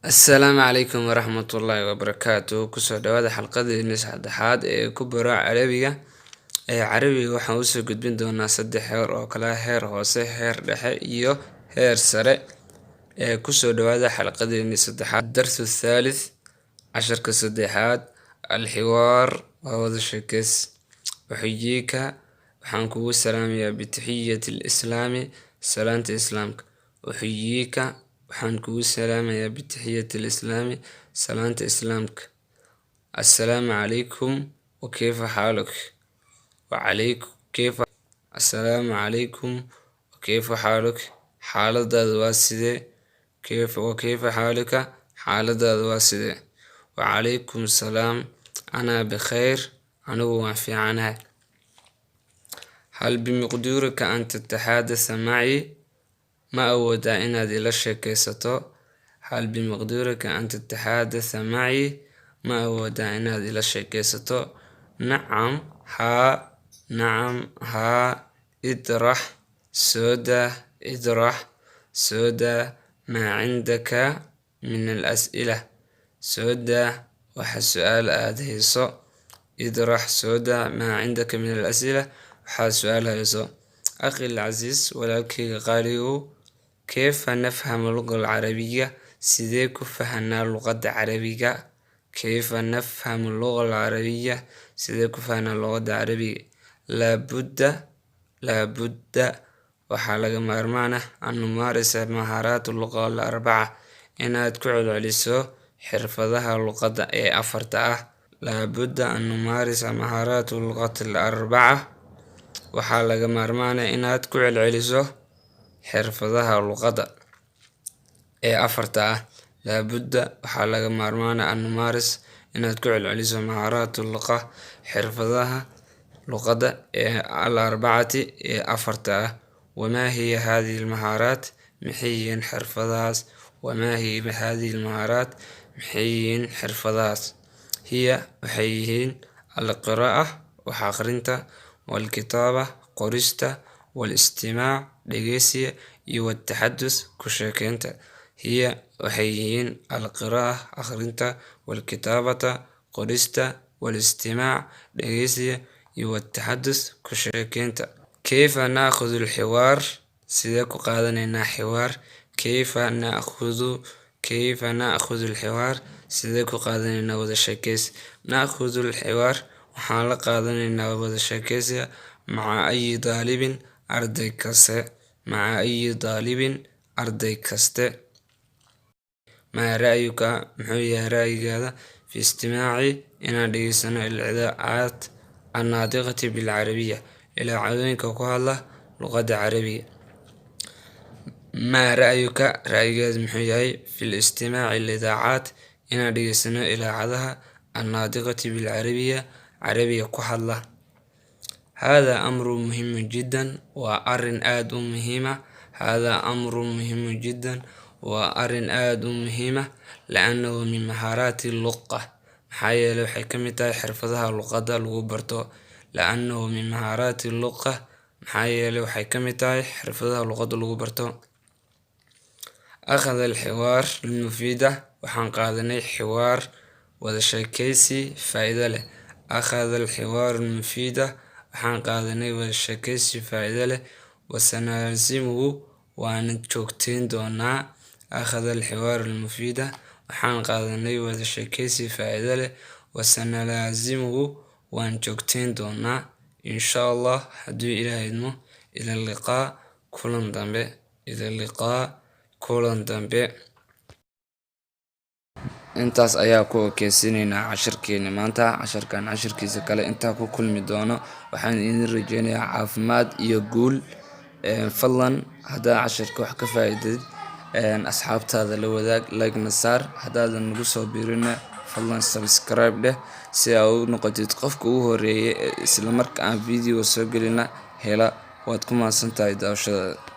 Asalaamu calaykum waraxmatullaahi wabarakaatuh. Kusoo dhawaada xalqadeena saddexaad ee ku baro Carabiga. Carabiga waxaan usoo gudbin doonaa 3 heer oo kala heer hoose, heer dhexe iyo heer sare. Kusoo dhawaada xalqadeena saddexaad. Darsu thalith casharka saddexaad alxiwaar waa wada sheekeys. Waxyiika waxaan kugu salaamayaa bitaxiyati lislaami salaanta islaamka. Waxyiika waxaan kugu salaamayaa bitaxiyati lislaami salaanta islaamka. Assalaamu calaykum wa kayfa xaaluk. Assalaamu calaykum wa kayfa xaaluk. Xaaladaadu waa sidee? Wa kayfa xaaluka. Xaaladaadu waa sidee? Wa calaykum salaam. Anaa bikhayr. Anigu waan fiicanahay. Hal bimiqduurika an tataxaddatha maci. Ma awoodaa inaad ila sheekaysato. Hal bimiqduurika an tataxaddatha maci. Ma awoodaa inaad ila sheekaysato. Nacam haa. Nacam haa. Idrax sooda. Idrax sooda maa cindaka min al-as'ila. Sooda waxa su'aal aad hayso. Idrax sooda maa cindaka min al-as'ila. waxaa su'aal hayso. أخي العزيز walaalkayga qaaligow. كيف نفهم اللغة العربية؟ سيديك فهمنا اللغة العربية. كيف نفهم اللغة العربية؟ سيديك فهمنا اللغة العربية. لابد وحالة مرمانة أن نمارس مهارات اللغة الأربعة. إنها تكعد عليسو حرفها اللغة أفرتها. لابد أن نمارس مهارات اللغة الأربعة. waxaa laga maarmaanaa inaad ku celceliso xirfadaha luqadda ee afarta ah. laabudda waxaa laga maarmaanaa an numaaris inaad ku celceliso mahaaraatu luqa xirfadaha luqadda ee al-arbacati ee afarta ah. wamaa hiya hadihi almahaaraat? maxay yihiin xirfadahaas? wamaa hiya hadihi almahaaraat? maxay yihiin xirfadahaas? hiya waxay yihiin alqiraa'a wax akhrinta, والكتابة قرشتا، والاستماع dhegeysiga iyo والتحدث كشكنتا. هي وحيين القراءة أخرنتا، والكتابة قرشتا، والاستماع dhegeysiga iyo والتحدث كشكنتا. كيف نأخذ الحوار؟ سيدك قادنا حوار. كيف نأخذ الحوار؟ سيدك قادنا وذا شكيس. نأخذ الحوار waxaan la qaadanaynaa wada sheekaysiga maca ayi daalibin arday kaste. maca ayi daalibin arday kaste. maa ra'yuka? muxuu yahay ra'yigaada fi istimaaci inaan dhegeysano al-idaacaat annaadiqati bilcarabiya idaacadooyinka ku hadla luqadda carabiga. maa ra'yuka? ra'yigaada muxuu yahay fi istimaaci al-idaacaat inaan dhegeysano idaacadaha annaadiqati bilcarabiya عربية كحلة. هذا أمر مهم جدا وأرن آد مهمة. هذا أمر مهم جدا وأرن آد مهمة لأنه من مهارات اللغة. حيا لو حكمتها حرفها اللغة الغبرتو. لأنه من مهارات اللغة. حيا لو حكمتها حرفها اللغة الغبرتو. أخذ الحوار المفيدة وحنقادني حوار وذا شيكيسي فائدة له. أخذ الحوار المفيدة وحان قادني والشكيسي فائدة له وسنلزمه وأن جوكتين دونا. أخذ الحوار المفيدة وحان قادني والشكيسي فائدة له وسنلزمه وأن جوكتين دونا إن شاء الله. حدو إلى إدمه. إلى اللقاء كلن دنبه. إلى اللقاء كلن دنبه. intaas ayaa ku okeysiinaynaa casharkeena maanta. casharkan casharkiisa kale intaa ku kulmi doono waxaan idin rajeynayaa caafimaad iyo guul. fadlan haddaa casharka wax ka faa'iidid asxaabtaada la wadaag, like-na saar. haddaadan nagu soo biirina fadlan subscribe dheh si aad u noqotid qofka ugu horeeya isla marka aan video soo gelina hela. waad ku mahadsantahay daawashadaada.